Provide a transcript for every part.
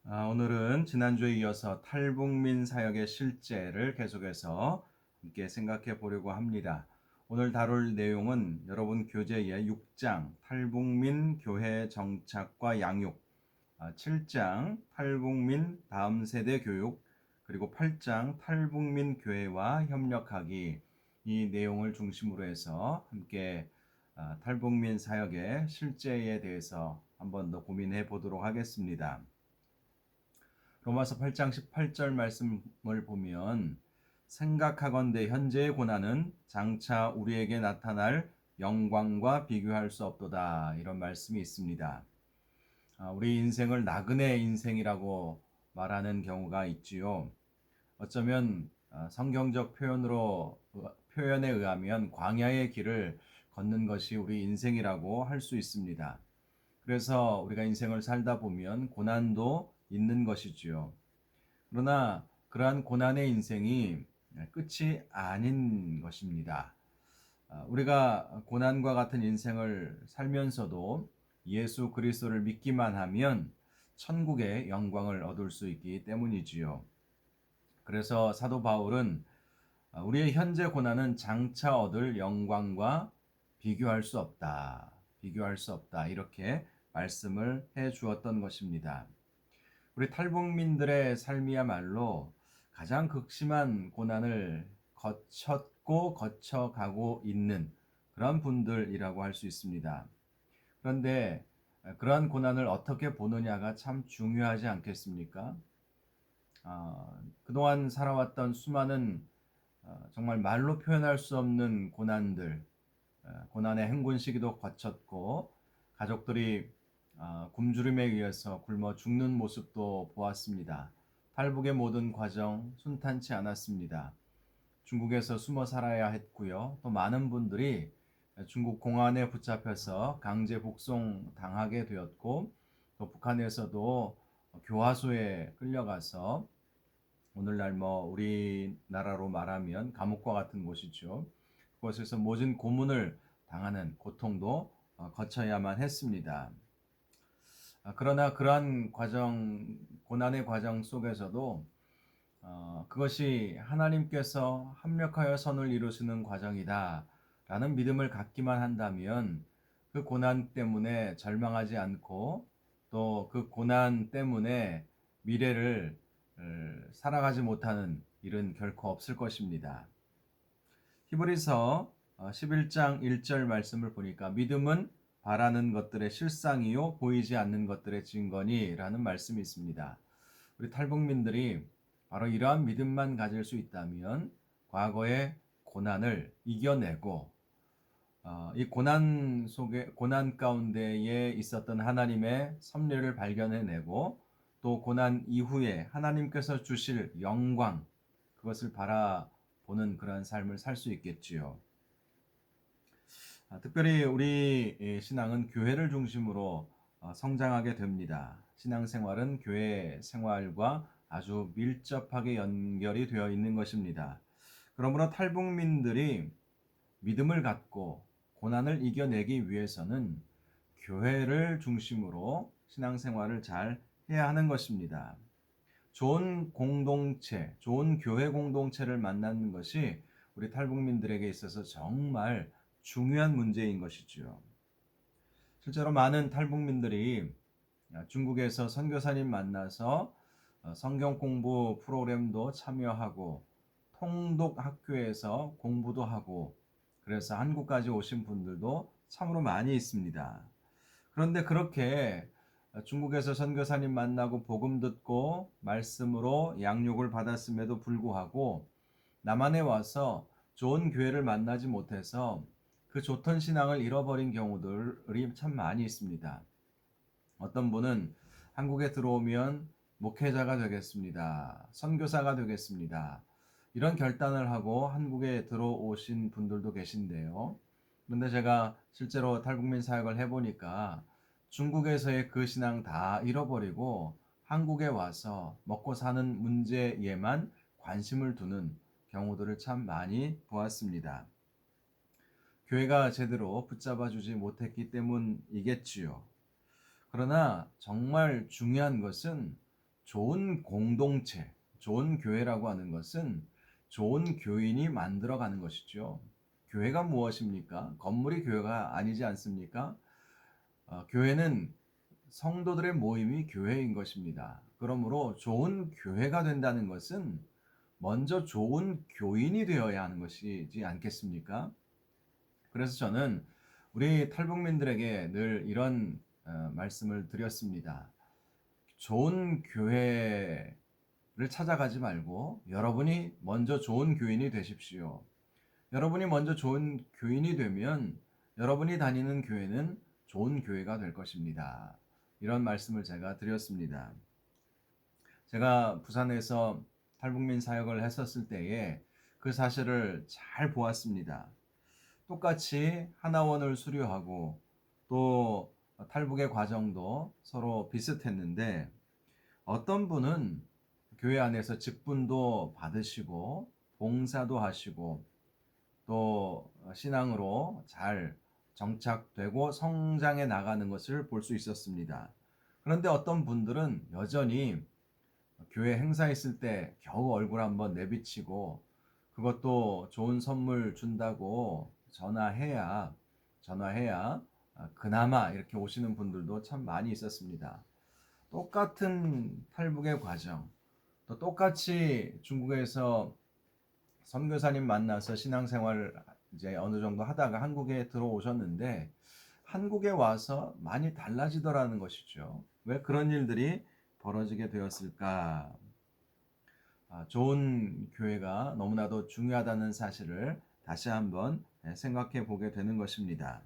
오늘은 지난주에 이어서 탈북민 사역의 실제를 계속해서 함께 생각해 보려고 합니다. 오늘 다룰 내용은 여러분 교재의 6장 탈북민 교회 정착과 양육, 7장 탈북민 다음 세대 교육, 그리고 8장 탈북민 교회와 협력하기, 이 내용을 중심으로 해서 함께 탈북민 사역의 실제에 대해서 한 번 더 고민해 보도록 하겠습니다. 로마서 8장 18절 말씀을 보면 생각하건대 현재의 고난은 장차 우리에게 나타날 영광과 비교할 수 없도다, 이런 말씀이 있습니다. 우리 인생을 나그네 인생이라고 말하는 경우가 있지요. 어쩌면 성경적 표현에 의하면 광야의 길을 걷는 것이 우리 인생이라고 할 수 있습니다. 그래서 우리가 인생을 살다 보면 고난도 있는 것이지요. 그러나 그러한 고난의 인생이 끝이 아닌 것입니다. 우리가 고난과 같은 인생을 살면서도 예수 그리스도를 믿기만 하면 천국의 영광을 얻을 수 있기 때문이지요. 그래서 사도 바울은 우리의 현재 고난은 장차 얻을 영광과 비교할 수 없다. 비교할 수 없다. 이렇게 말씀을 해 주었던 것입니다. 우리 탈북민들의 삶이야말로 가장 극심한 고난을 거쳤고 거쳐가고 있는 그런 분들이라고 할 수 있습니다. 그런데 그러한 고난을 어떻게 보느냐가 참 중요하지 않겠습니까? 그동안 살아왔던 수많은 정말 말로 표현할 수 없는 고난들, 고난의 행군 시기도 거쳤고 가족들이 굶주림에 의해서 굶어 죽는 모습도 보았습니다. 탈북의 모든 과정 순탄치 않았습니다. 중국에서 숨어 살아야 했고요. 또 많은 분들이 중국 공안에 붙잡혀서 강제 북송 당하게 되었고, 또 북한에서도 교화소에 끌려가서 오늘날 우리나라로 말하면 감옥과 같은 곳이죠. 그곳에서 모진 고문을 당하는 고통도 거쳐야만 했습니다. 그러나 그러한 고난의 과정 속에서도 그것이 하나님께서 합력하여 선을 이루시는 과정이다 라는 믿음을 갖기만 한다면 그 고난 때문에 절망하지 않고 또 그 고난 때문에 미래를 살아가지 못하는 일은 결코 없을 것입니다. 히브리서 11장 1절 말씀을 보니까 믿음은 바라는 것들의 실상이요 보이지 않는 것들의 증거니 라는 말씀이 있습니다. 우리 탈북민들이 바로 이러한 믿음만 가질 수 있다면 과거의 고난을 이겨내고 이 고난 가운데에 있었던 하나님의 섭리를 발견해내고 또 고난 이후에 하나님께서 주실 영광, 그것을 바라보는 그러한 삶을 살 수 있겠지요. 특별히 우리 신앙은 교회를 중심으로 성장하게 됩니다. 신앙생활은 교회 생활과 아주 밀접하게 연결이 되어 있는 것입니다. 그러므로 탈북민들이 믿음을 갖고 고난을 이겨내기 위해서는 교회를 중심으로 신앙생활을 잘 해야 하는 것입니다. 좋은 공동체, 좋은 교회 공동체를 만나는 것이 우리 탈북민들에게 있어서 정말 중요한 문제인 것이죠. 실제로 많은 탈북민들이 중국에서 선교사님 만나서 성경 공부 프로그램도 참여하고 통독 학교에서 공부도 하고 그래서 한국까지 오신 분들도 참으로 많이 있습니다. 그런데 그렇게 중국에서 선교사님 만나고 복음 듣고 말씀으로 양육을 받았음에도 불구하고 남한에 와서 좋은 교회를 만나지 못해서 그 좋던 신앙을 잃어버린 경우들이 참 많이 있습니다. 어떤 분은 한국에 들어오면 목회자가 되겠습니다. 선교사가 되겠습니다. 이런 결단을 하고 한국에 들어오신 분들도 계신데요. 그런데 제가 실제로 탈북민 사역을 해보니까 중국에서의 그 신앙 다 잃어버리고 한국에 와서 먹고 사는 문제에만 관심을 두는 경우들을 참 많이 보았습니다. 교회가 제대로 붙잡아 주지 못했기 때문이겠지요. 그러나 정말 중요한 것은 좋은 공동체, 좋은 교회라고 하는 것은 좋은 교인이 만들어가는 것이죠. 교회가 무엇입니까? 건물이 교회가 아니지 않습니까? 교회는 성도들의 모임이 교회인 것입니다. 그러므로 좋은 교회가 된다는 것은 먼저 좋은 교인이 되어야 하는 것이지 않겠습니까? 그래서 저는 우리 탈북민들에게 늘 이런 말씀을 드렸습니다. 좋은 교회를 찾아가지 말고 여러분이 먼저 좋은 교인이 되십시오. 여러분이 먼저 좋은 교인이 되면 여러분이 다니는 교회는 좋은 교회가 될 것입니다. 이런 말씀을 제가 드렸습니다. 제가 부산에서 탈북민 사역을 했었을 때에 그 사실을 잘 보았습니다. 똑같이 하나원을 수료하고 또 탈북의 과정도 서로 비슷했는데 어떤 분은 교회 안에서 직분도 받으시고 봉사도 하시고 또 신앙으로 잘 정착되고 성장해 나가는 것을 볼 수 있었습니다. 그런데 어떤 분들은 여전히 교회 행사 있을 때 겨우 얼굴 한번 내비치고 그것도 좋은 선물 준다고 전화해야 그나마 이렇게 오시는 분들도 참 많이 있었습니다. 똑같은 탈북의 과정, 또 똑같이 중국에서 선교사님 만나서 신앙생활 이제 어느 정도 하다가 한국에 들어오셨는데 한국에 와서 많이 달라지더라는 것이죠. 왜 그런 일들이 벌어지게 되었을까? 좋은 교회가 너무나도 중요하다는 사실을 다시 한번 생각해 보게 되는 것입니다.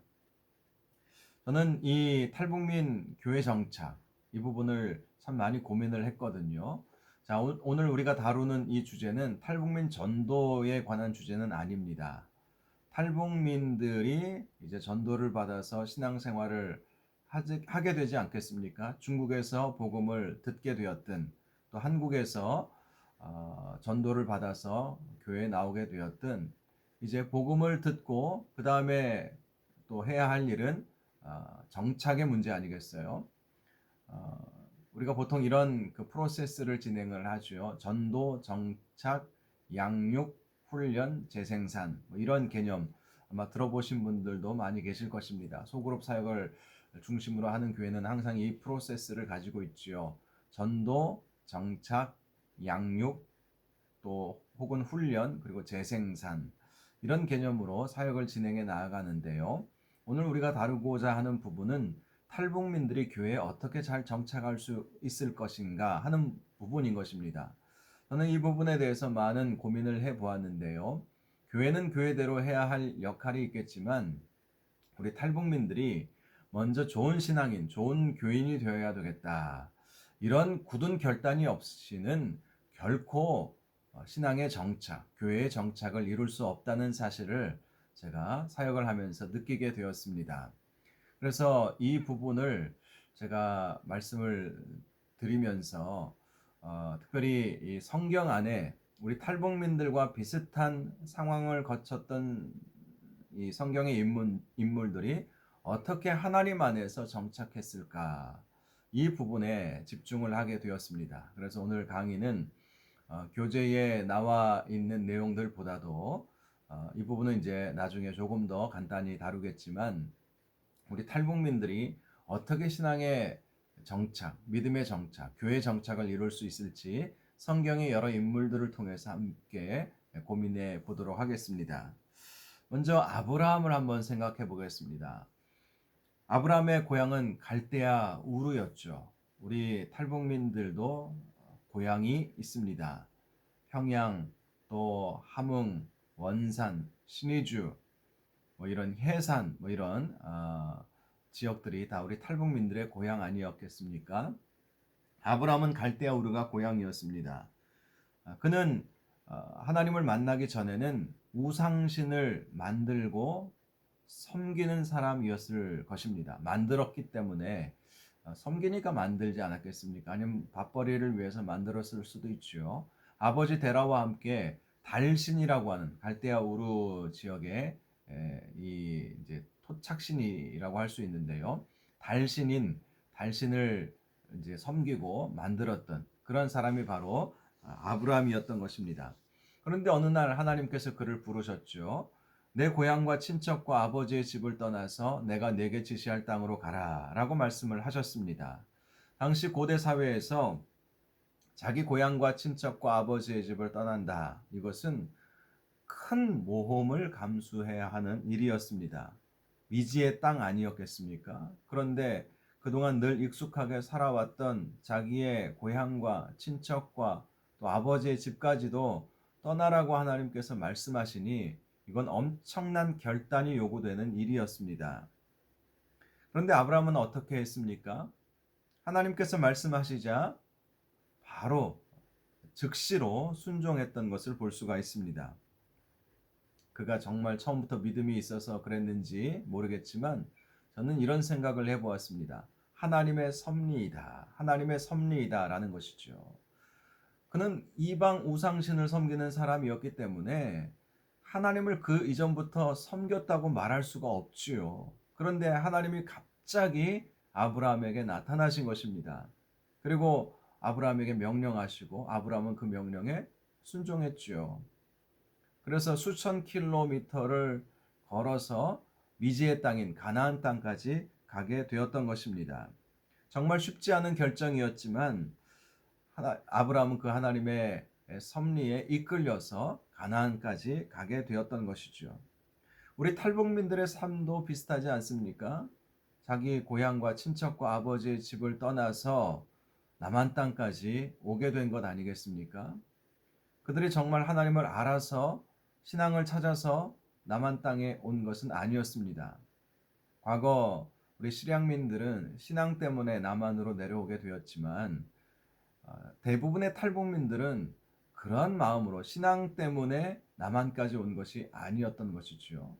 저는 이 탈북민 교회 정착 이 부분을 참 많이 고민을 했거든요. 자, 오늘 우리가 다루는 이 주제는 탈북민 전도에 관한 주제는 아닙니다. 탈북민들이 이제 전도를 받아서 신앙생활을 하게 되지 않겠습니까? 중국에서 복음을 듣게 되었든 또 한국에서 전도를 받아서 교회에 나오게 되었든 이제 복음을 듣고 그 다음에 또 해야 할 일은 정착의 문제 아니겠어요? 우리가 보통 이런 그 프로세스를 진행을 하죠. 전도, 정착, 양육, 훈련, 재생산 뭐 이런 개념 아마 들어보신 분들도 많이 계실 것입니다. 소그룹 사역을 중심으로 하는 교회는 항상 이 프로세스를 가지고 있지요. 전도, 정착, 양육, 또 혹은 훈련 그리고 재생산 이런 개념으로 사역을 진행해 나아가는데요. 오늘 우리가 다루고자 하는 부분은 탈북민들이 교회에 어떻게 잘 정착할 수 있을 것인가 하는 부분인 것입니다. 저는 이 부분에 대해서 많은 고민을 해 보았는데요. 교회는 교회대로 해야 할 역할이 있겠지만 우리 탈북민들이 먼저 좋은 신앙인, 좋은 교인이 되어야 되겠다. 이런 굳은 결단이 없이는 결코 신앙의 정착, 교회의 정착을 이룰 수 없다는 사실을 제가 사역을 하면서 느끼게 되었습니다. 그래서 이 부분을 제가 말씀을 드리면서 특별히 이 성경 안에 우리 탈북민들과 비슷한 상황을 거쳤던 이 성경의 인물들이 어떻게 하나님 안에서 정착했을까 이 부분에 집중을 하게 되었습니다. 그래서 오늘 강의는 교재에 나와 있는 내용들보다도 이 부분은 이제 나중에 조금 더 간단히 다루겠지만 우리 탈북민들이 어떻게 신앙의 정착, 믿음의 정착, 교회 정착을 이룰 수 있을지 성경의 여러 인물들을 통해서 함께 고민해 보도록 하겠습니다. 먼저 아브라함을 한번 생각해 보겠습니다. 아브라함의 고향은 갈대아 우르였죠. 우리 탈북민들도 고향이 있습니다. 평양, 또 함흥, 원산, 신의주, 뭐 이런 해산, 뭐 이런 지역들이 다 우리 탈북민들의 고향 아니었겠습니까? 아브라함은 갈대아 우르가 고향이었습니다. 그는 하나님을 만나기 전에는 우상신을 만들고 섬기는 사람이었을 것입니다. 만들었기 때문에 섬기니까 만들지 않았겠습니까? 아니면 밥벌이를 위해서 만들었을 수도 있죠. 아버지 데라와 함께 달신이라고 하는 갈대아 우르 지역의 이 이제 토착신이라고 할 수 있는데요. 달신을 이제 섬기고 만들었던 그런 사람이 바로 아브라함이었던 것입니다. 그런데 어느 날 하나님께서 그를 부르셨죠. 내 고향과 친척과 아버지의 집을 떠나서 내가 내게 지시할 땅으로 가라 라고 말씀을 하셨습니다. 당시 고대 사회에서 자기 고향과 친척과 아버지의 집을 떠난다. 이것은 큰 모험을 감수해야 하는 일이었습니다. 미지의 땅 아니었겠습니까? 그런데 그동안 늘 익숙하게 살아왔던 자기의 고향과 친척과 또 아버지의 집까지도 떠나라고 하나님께서 말씀하시니 이건 엄청난 결단이 요구되는 일이었습니다. 그런데 아브라함은 어떻게 했습니까? 하나님께서 말씀하시자 바로 즉시로 순종했던 것을 볼 수가 있습니다. 그가 정말 처음부터 믿음이 있어서 그랬는지 모르겠지만 저는 이런 생각을 해보았습니다. 하나님의 섭리이다. 하나님의 섭리이다라는 것이죠. 그는 이방 우상신을 섬기는 사람이었기 때문에 하나님을 그 이전부터 섬겼다고 말할 수가 없지요. 그런데 하나님이 갑자기 아브라함에게 나타나신 것입니다. 그리고 아브라함에게 명령하시고 아브라함은 그 명령에 순종했지요. 그래서 수천 킬로미터를 걸어서 미지의 땅인 가나안 땅까지 가게 되었던 것입니다. 정말 쉽지 않은 결정이었지만 아브라함은 그 하나님의 섭리에 이끌려서 가나안까지 가게 되었던 것이죠. 우리 탈북민들의 삶도 비슷하지 않습니까? 자기 고향과 친척과 아버지의 집을 떠나서 남한 땅까지 오게 된 것 아니겠습니까? 그들이 정말 하나님을 알아서 신앙을 찾아서 남한 땅에 온 것은 아니었습니다. 과거 우리 실향민들은 신앙 때문에 남한으로 내려오게 되었지만 대부분의 탈북민들은 그러한 마음으로 신앙 때문에 남한까지 온 것이 아니었던 것이지요.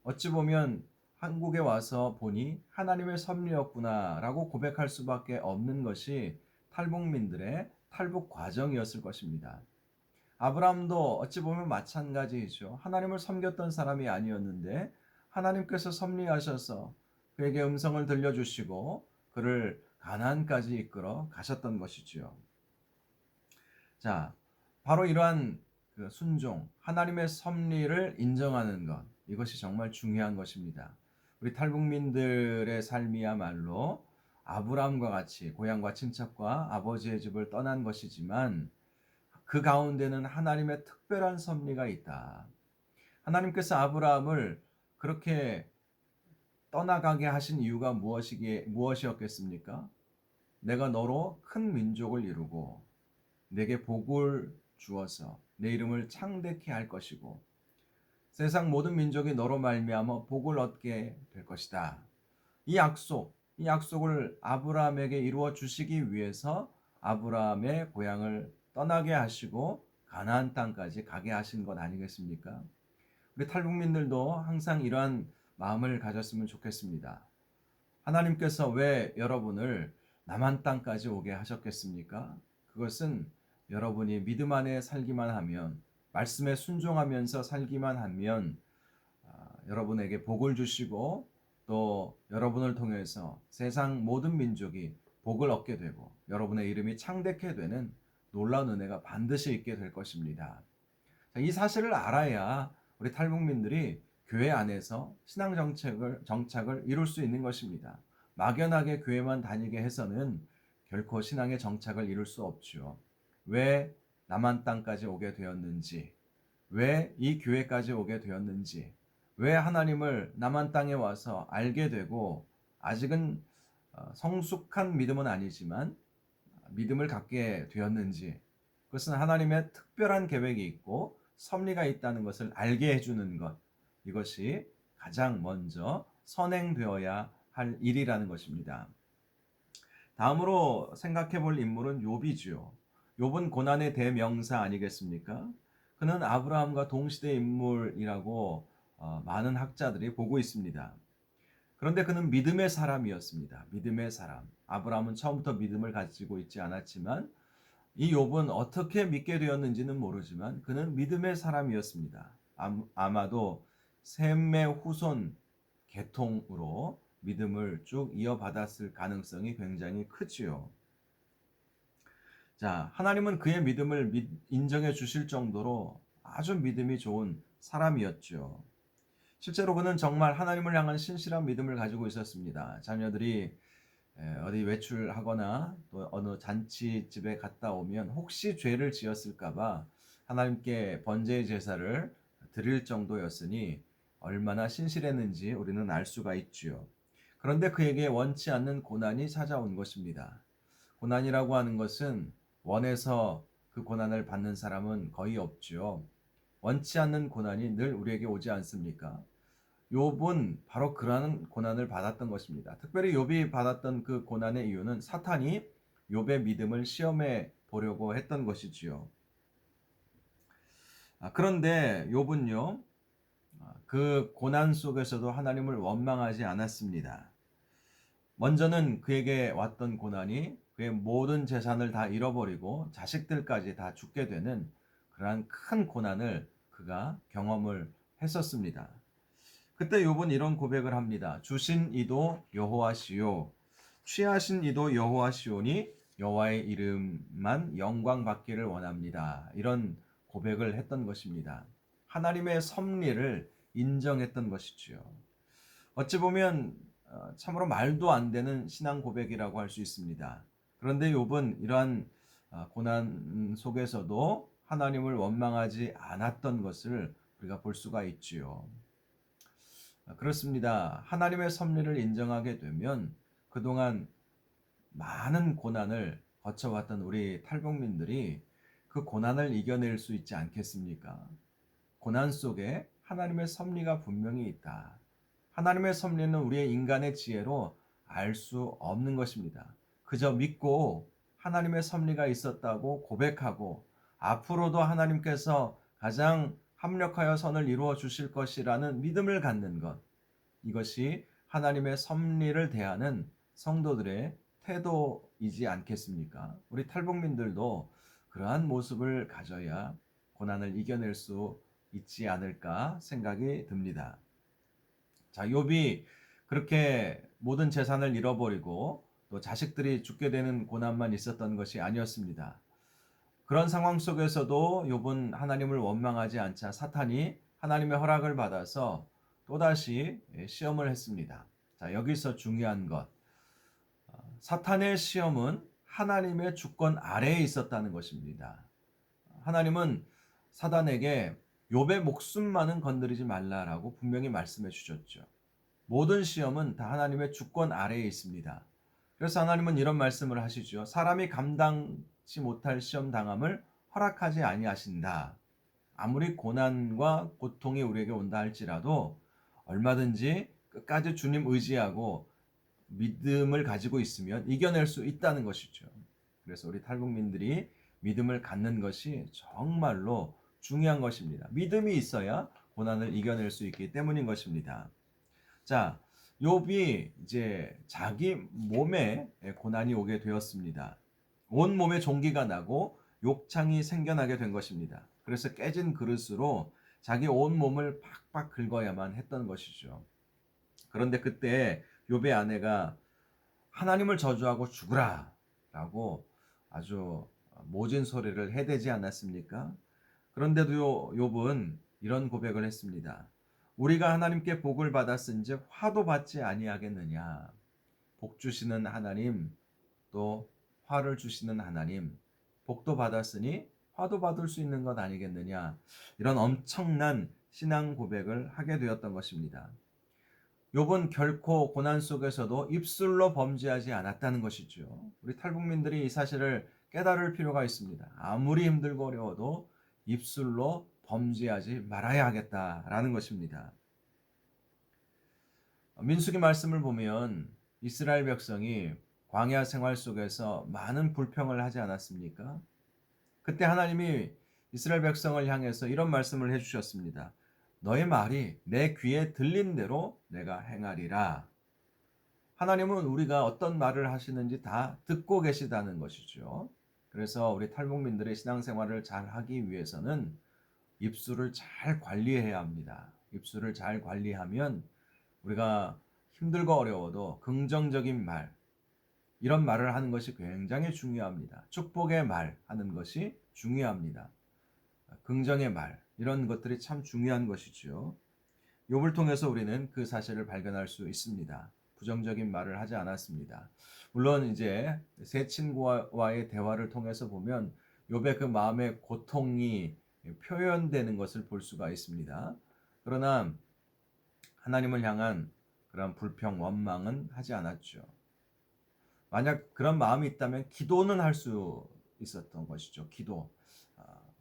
어찌 보면 한국에 와서 보니 하나님의 섭리였구나라고 고백할 수밖에 없는 것이 탈북민들의 탈북 과정이었을 것입니다. 아브라함도 어찌 보면 마찬가지이죠. 하나님을 섬겼던 사람이 아니었는데 하나님께서 섭리하셔서 그에게 음성을 들려주시고 그를 가나안까지 이끌어 가셨던 것이지요. 자, 바로 이러한 그 순종, 하나님의 섭리를 인정하는 것, 이것이 정말 중요한 것입니다. 우리 탈북민들의 삶이야말로 아브라함과 같이 고향과 친척과 아버지의 집을 떠난 것이지만 그 가운데는 하나님의 특별한 섭리가 있다. 하나님께서 아브라함을 그렇게 떠나가게 하신 이유가 무엇이었겠습니까? 내가 너로 큰 민족을 이루고 내게 복을 주어서 내 이름을 창대케 할 것이고 세상 모든 민족이 너로 말미암아 복을 얻게 될 것이다. 이 약속을 아브라함에게 이루어 주시기 위해서 아브라함의 고향을 떠나게 하시고 가나안 땅까지 가게 하신 것 아니겠습니까? 우리 탈북민들도 항상 이러한 마음을 가졌으면 좋겠습니다. 하나님께서 왜 여러분을 남한 땅까지 오게 하셨겠습니까? 그것은 여러분이 믿음 안에 살기만 하면, 말씀에 순종하면서 살기만 하면 여러분에게 복을 주시고 또 여러분을 통해서 세상 모든 민족이 복을 얻게 되고 여러분의 이름이 창대케 되는 놀라운 은혜가 반드시 있게 될 것입니다. 이 사실을 알아야 우리 탈북민들이 교회 안에서 신앙 정착을 이룰 수 있는 것입니다. 막연하게 교회만 다니게 해서는 결코 신앙의 정착을 이룰 수 없죠. 왜 남한 땅까지 오게 되었는지, 왜 이 교회까지 오게 되었는지, 왜 하나님을 남한 땅에 와서 알게 되고 아직은 성숙한 믿음은 아니지만 믿음을 갖게 되었는지, 그것은 하나님의 특별한 계획이 있고 섭리가 있다는 것을 알게 해주는 것, 이것이 가장 먼저 선행되어야 할 일이라는 것입니다. 다음으로 생각해 볼 인물은 욥이지요. 욥은 고난의 대명사 아니겠습니까? 그는 아브라함과 동시대 인물이라고 많은 학자들이 보고 있습니다. 그런데 그는 믿음의 사람이었습니다. 믿음의 사람. 아브라함은 처음부터 믿음을 가지고 있지 않았지만 이 욥은 어떻게 믿게 되었는지는 모르지만 그는 믿음의 사람이었습니다. 아마도 셈의 후손 계통으로 믿음을 쭉 이어받았을 가능성이 굉장히 크지요. 자, 하나님은 그의 믿음을 인정해 주실 정도로 아주 믿음이 좋은 사람이었죠. 실제로 그는 정말 하나님을 향한 신실한 믿음을 가지고 있었습니다. 자녀들이 어디 외출하거나 또 어느 잔치집에 갔다 오면 혹시 죄를 지었을까봐 하나님께 번제의 제사를 드릴 정도였으니 얼마나 신실했는지 우리는 알 수가 있지요. 그런데 그에게 원치 않는 고난이 찾아온 것입니다. 고난이라고 하는 것은 원해서 그 고난을 받는 사람은 거의 없지요. 원치 않는 고난이 늘 우리에게 오지 않습니까? 욥은 바로 그러한 고난을 받았던 것입니다. 특별히 욥이 받았던 그 고난의 이유는 사탄이 욥의 믿음을 시험해 보려고 했던 것이지요. 그런데 욥은요, 그 고난 속에서도 하나님을 원망하지 않았습니다. 먼저는 그에게 왔던 고난이 그의 모든 재산을 다 잃어버리고 자식들까지 다 죽게 되는 그러한 큰 고난을 그가 경험을 했었습니다. 그때 욥은 이런 고백을 합니다. 주신 이도 여호와시요 취하신 이도 여호와시오니 여호와의 이름만 영광 받기를 원합니다. 이런 고백을 했던 것입니다. 하나님의 섭리를 인정했던 것이지요. 어찌 보면 참으로 말도 안 되는 신앙 고백이라고 할 수 있습니다. 그런데 욥은 이러한 고난 속에서도 하나님을 원망하지 않았던 것을 우리가 볼 수가 있지요. 그렇습니다. 하나님의 섭리를 인정하게 되면 그동안 많은 고난을 거쳐왔던 우리 탈북민들이 그 고난을 이겨낼 수 있지 않겠습니까? 고난 속에 하나님의 섭리가 분명히 있다. 하나님의 섭리는 우리의 인간의 지혜로 알 수 없는 것입니다. 그저 믿고 하나님의 섭리가 있었다고 고백하고 앞으로도 하나님께서 가장 합력하여 선을 이루어 주실 것이라는 믿음을 갖는 것. 이것이 하나님의 섭리를 대하는 성도들의 태도이지 않겠습니까? 우리 탈북민들도 그러한 모습을 가져야 고난을 이겨낼 수 있지 않을까 생각이 듭니다. 자, 욥이 그렇게 모든 재산을 잃어버리고 또 자식들이 죽게 되는 고난만 있었던 것이 아니었습니다. 그런 상황 속에서도 욥은 하나님을 원망하지 않자 사탄이 하나님의 허락을 받아서 또다시 시험을 했습니다. 자, 여기서 중요한 것. 사탄의 시험은 하나님의 주권 아래에 있었다는 것입니다. 하나님은 사단에게 욥의 목숨만은 건드리지 말라라고 분명히 말씀해 주셨죠. 모든 시험은 다 하나님의 주권 아래에 있습니다. 그래서 하나님은 이런 말씀을 하시죠. 사람이 감당치 못할 시험 당함을 허락하지 아니하신다. 아무리 고난과 고통이 우리에게 온다 할지라도 얼마든지 끝까지 주님 의지하고 믿음을 가지고 있으면 이겨낼 수 있다는 것이죠. 그래서 우리 탈북민들이 믿음을 갖는 것이 정말로 중요한 것입니다. 믿음이 있어야 고난을 이겨낼 수 있기 때문인 것입니다. 자, 욥이 이제 자기 몸에 고난이 오게 되었습니다. 온 몸에 종기가 나고 욕창이 생겨나게 된 것입니다. 그래서 깨진 그릇으로 자기 온 몸을 팍팍 긁어야만 했던 것이죠. 그런데 그때 욥의 아내가 하나님을 저주하고 죽으라 라고 아주 모진 소리를 해대지 않았습니까? 그런데도 욥은 이런 고백을 했습니다. 우리가 하나님께 복을 받았은즉 화도 받지 아니하겠느냐. 복 주시는 하나님, 또 화를 주시는 하나님, 복도 받았으니 화도 받을 수 있는 것 아니겠느냐. 이런 엄청난 신앙 고백을 하게 되었던 것입니다. 욥은 결코 고난 속에서도 입술로 범죄하지 않았다는 것이죠. 우리 탈북민들이 이 사실을 깨달을 필요가 있습니다. 아무리 힘들고 어려워도 입술로 범죄하지 말아야 하겠다라는 것입니다. 민수기 말씀을 보면 이스라엘 백성이 광야 생활 속에서 많은 불평을 하지 않았습니까? 그때 하나님이 이스라엘 백성을 향해서 이런 말씀을 해주셨습니다. 너의 말이 내 귀에 들린 대로 내가 행하리라. 하나님은 우리가 어떤 말을 하시는지 다 듣고 계시다는 것이죠. 그래서 우리 탈북민들의 신앙생활을 잘 하기 위해서는 입술을 잘 관리해야 합니다. 입술을 잘 관리하면 우리가 힘들고 어려워도 긍정적인 말, 이런 말을 하는 것이 굉장히 중요합니다. 축복의 말 하는 것이 중요합니다. 긍정의 말 이런 것들이 참 중요한 것이죠. 욥을 통해서 우리는 그 사실을 발견할 수 있습니다. 부정적인 말을 하지 않았습니다. 물론 이제 세 친구와의 대화를 통해서 보면 욥의 그 마음의 고통이 표현되는 것을 볼 수가 있습니다. 그러나 하나님을 향한 그런 불평, 원망은 하지 않았죠. 만약 그런 마음이 있다면 기도는 할 수 있었던 것이죠. 기도.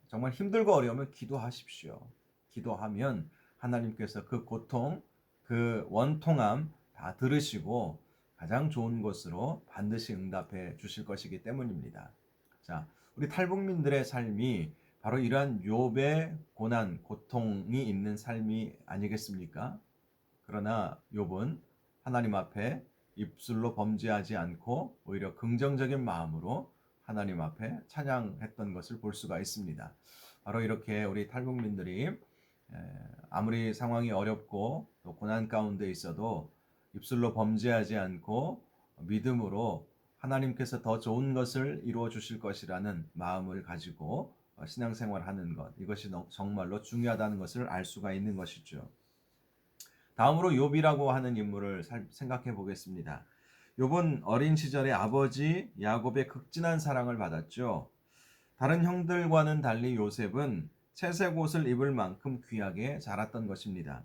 정말 힘들고 어려우면 기도하십시오. 기도하면 하나님께서 그 고통, 그 원통함 다 들으시고 가장 좋은 것으로 반드시 응답해 주실 것이기 때문입니다. 자, 우리 탈북민들의 삶이 바로 이러한 욥의 고난, 고통이 있는 삶이 아니겠습니까? 그러나 욥은 하나님 앞에 입술로 범죄하지 않고 오히려 긍정적인 마음으로 하나님 앞에 찬양했던 것을 볼 수가 있습니다. 바로 이렇게 우리 탈북민들이 아무리 상황이 어렵고 또 고난 가운데 있어도 입술로 범죄하지 않고 믿음으로 하나님께서 더 좋은 것을 이루어 주실 것이라는 마음을 가지고 신앙생활하는 것, 이것이 정말로 중요하다는 것을 알 수가 있는 것이죠. 다음으로 욥이라고 하는 인물을 생각해 보겠습니다. 욥은 어린 시절에 아버지 야곱의 극진한 사랑을 받았죠. 다른 형들과는 달리 요셉은 채색 옷을 입을 만큼 귀하게 자랐던 것입니다.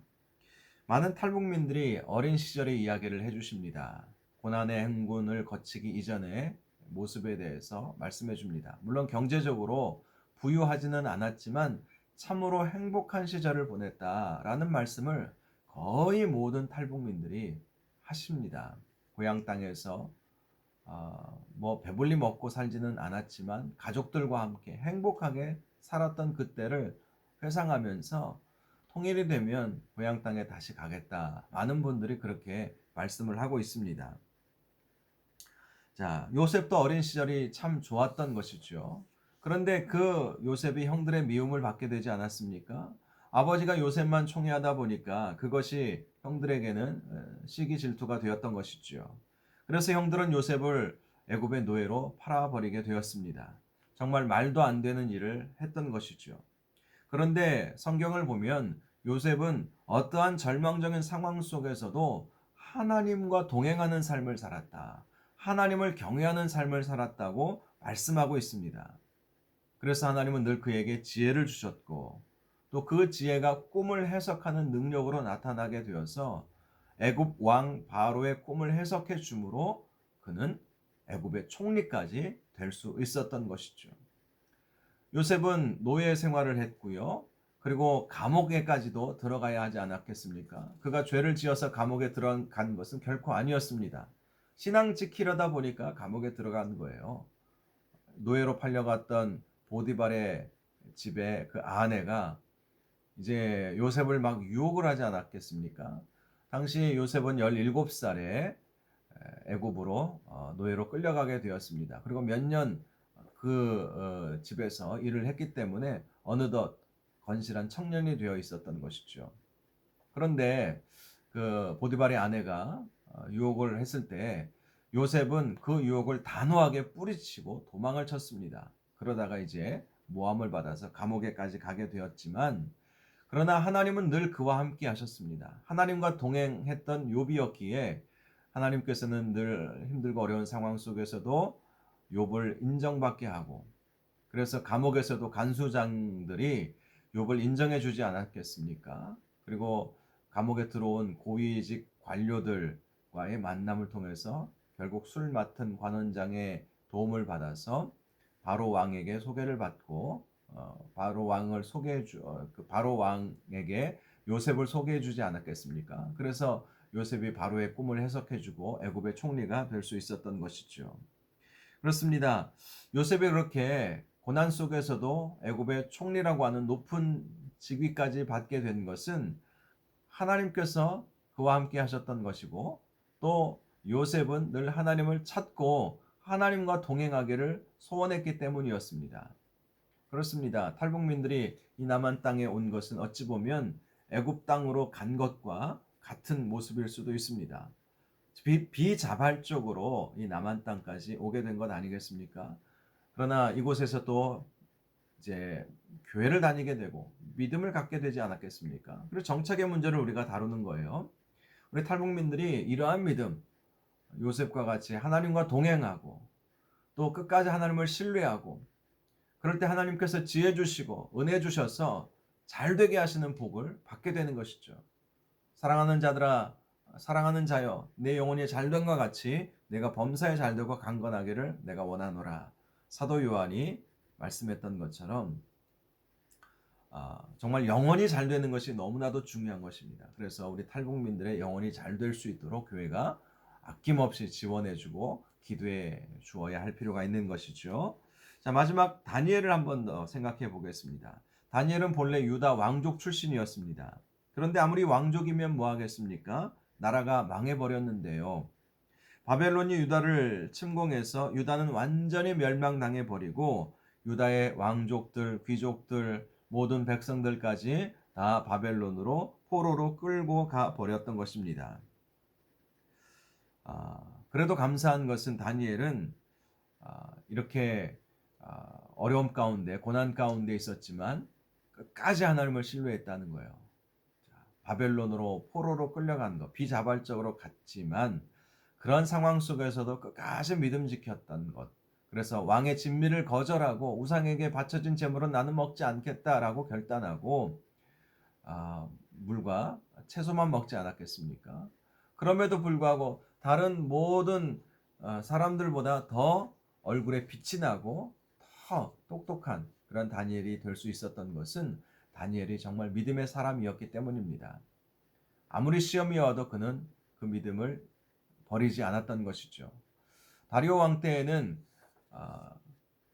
많은 탈북민들이 어린 시절의 이야기를 해주십니다. 고난의 행군을 거치기 이전의 모습에 대해서 말씀해 줍니다. 물론 경제적으로 부유하지는 않았지만 참으로 행복한 시절을 보냈다라는 말씀을 거의 모든 탈북민들이 하십니다. 고향 땅에서 뭐 배불리 먹고 살지는 않았지만 가족들과 함께 행복하게 살았던 그때를 회상하면서 통일이 되면 고향 땅에 다시 가겠다. 많은 분들이 그렇게 말씀을 하고 있습니다. 자, 요셉도 어린 시절이 참 좋았던 것이죠. 그런데 그 요셉이 형들의 미움을 받게 되지 않았습니까? 아버지가 요셉만 총애하다 보니까 그것이 형들에게는 시기 질투가 되었던 것이죠. 그래서 형들은 요셉을 애굽의 노예로 팔아버리게 되었습니다. 정말 말도 안 되는 일을 했던 것이죠. 그런데 성경을 보면 요셉은 어떠한 절망적인 상황 속에서도 하나님과 동행하는 삶을 살았다. 하나님을 경외하는 삶을 살았다고 말씀하고 있습니다. 그래서 하나님은 늘 그에게 지혜를 주셨고 또 그 지혜가 꿈을 해석하는 능력으로 나타나게 되어서 애굽 왕 바로의 꿈을 해석해 주므로 그는 애굽의 총리까지 될 수 있었던 것이죠. 요셉은 노예 생활을 했고요. 그리고 감옥에까지도 들어가야 하지 않았겠습니까? 그가 죄를 지어서 감옥에 들어간 것은 결코 아니었습니다. 신앙 지키려다 보니까 감옥에 들어간 거예요. 노예로 팔려갔던 보디발의 집에 그 아내가 이제 요셉을 막 유혹을 하지 않았겠습니까? 당시 요셉은 17살에 애굽으로 노예로 끌려가게 되었습니다. 그리고 몇 년 그 집에서 일을 했기 때문에 어느덧 건실한 청년이 되어 있었던 것이죠. 그런데 그 보디발의 아내가 유혹을 했을 때 요셉은 그 유혹을 단호하게 뿌리치고 도망을 쳤습니다. 그러다가 이제 모함을 받아서 감옥에까지 가게 되었지만 그러나 하나님은 늘 그와 함께 하셨습니다. 하나님과 동행했던 욥이었기에 하나님께서는 늘 힘들고 어려운 상황 속에서도 욥을 인정받게 하고 그래서 감옥에서도 간수장들이 욥을 인정해 주지 않았겠습니까? 그리고 감옥에 들어온 고위직 관료들과의 만남을 통해서 결국 술 맡은 관원장의 도움을 받아서 바로 왕에게 소개를 받고 바로 왕을 그 바로 왕에게 요셉을 소개해 주지 않았겠습니까? 그래서 요셉이 바로의 꿈을 해석해 주고 애굽의 총리가 될 수 있었던 것이죠. 그렇습니다. 요셉이 그렇게 고난 속에서도 애굽의 총리라고 하는 높은 직위까지 받게 된 것은 하나님께서 그와 함께 하셨던 것이고 또 요셉은 늘 하나님을 찾고 하나님과 동행하기를 소원했기 때문이었습니다. 그렇습니다. 탈북민들이 이 남한 땅에 온 것은 어찌 보면 애굽 땅으로 간 것과 같은 모습일 수도 있습니다. 비자발적으로 이 남한 땅까지 오게 된 것 아니겠습니까? 그러나 이곳에서 또 이제 교회를 다니게 되고 믿음을 갖게 되지 않았겠습니까? 그리고 정착의 문제를 우리가 다루는 거예요. 우리 탈북민들이 이러한 믿음, 요셉과 같이 하나님과 동행하고 또 끝까지 하나님을 신뢰하고 그럴 때 하나님께서 지혜 주시고 은혜 주셔서 잘 되게 하시는 복을 받게 되는 것이죠. 사랑하는 자들아, 사랑하는 자여, 내 영혼이 잘됨과 같이 내가 범사에 잘되고 강건하기를 내가 원하노라. 사도 요한이 말씀했던 것처럼 정말 영혼이 잘 되는 것이 너무나도 중요한 것입니다. 그래서 우리 탈북민들의 영혼이 잘 될 수 있도록 교회가 아낌없이 지원해주고 기도해 주어야 할 필요가 있는 것이죠. 자, 마지막 다니엘을 한번 더 생각해 보겠습니다. 다니엘은 본래 유다 왕족 출신이었습니다. 그런데 아무리 왕족이면 뭐 하겠습니까? 나라가 망해버렸는데요. 바벨론이 유다를 침공해서 유다는 완전히 멸망당해 버리고 유다의 왕족들, 귀족들, 모든 백성들까지 다 바벨론으로 포로로 끌고 가 버렸던 것입니다. 그래도 감사한 것은 다니엘은 이렇게 어려움 가운데 고난 가운데 있었지만 끝까지 하나님을 신뢰했다는 거예요. 바벨론으로 포로로 끌려간 것 비자발적으로 갔지만 그런 상황 속에서도 끝까지 믿음 지켰던 것. 그래서 왕의 진미를 거절하고 우상에게 바쳐진 제물은 나는 먹지 않겠다라고 결단하고 물과 채소만 먹지 않았겠습니까? 그럼에도 불구하고 다른 모든 사람들보다 더 얼굴에 빛이 나고 더 똑똑한 그런 다니엘이 될 수 있었던 것은 다니엘이 정말 믿음의 사람이었기 때문입니다. 아무리 시험이 와도 그는 그 믿음을 버리지 않았던 것이죠. 다리오 왕 때에는